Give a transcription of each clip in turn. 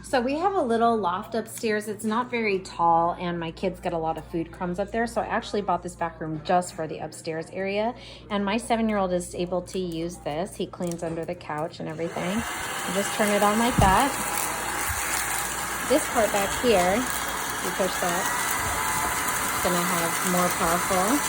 So we have a little loft upstairs. It's not very tall, and my kids get a lot of food crumbs up there. So I actually bought this back room just for the upstairs area. And my 7-year-old is able to use this. He cleans under the couch and everything. You just turn it on like that. This part back here, you push that, it's gonna have more powerful.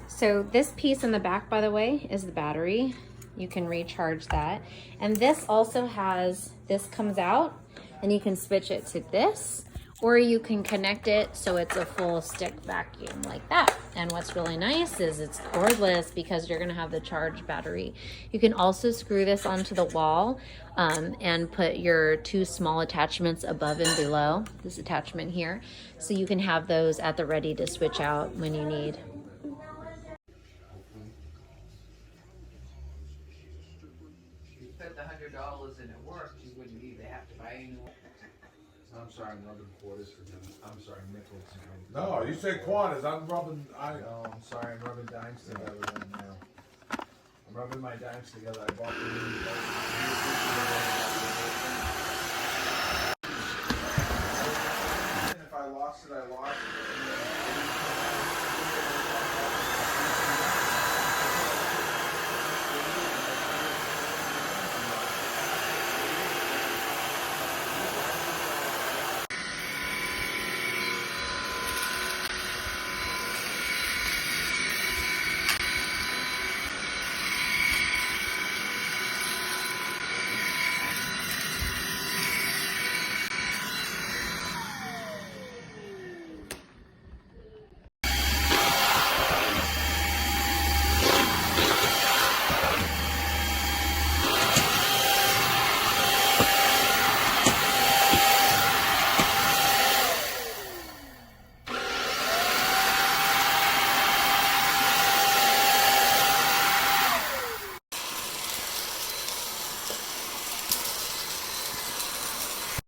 So this piece in the back, by the way, is the battery. You can recharge that. And this also has, this comes out and you can switch it to this, or you can connect it so it's a full stick vacuum like that. And what's really nice is it's cordless because you're gonna have the charged battery. You can also screw this onto the wall and put your 2 small attachments above and below, this attachment here. So you can have those at the ready to switch out when you need. Spent $100 and it worked, you wouldn't either have to buy any more. I'm sorry, I'm rubbing quarters for them. I'm sorry, nickels. No, you said quarters. I'm rubbing. No, I'm sorry, I'm rubbing dimes together right now. I'm rubbing my dimes together. I bought the new If I lost it, I lost it.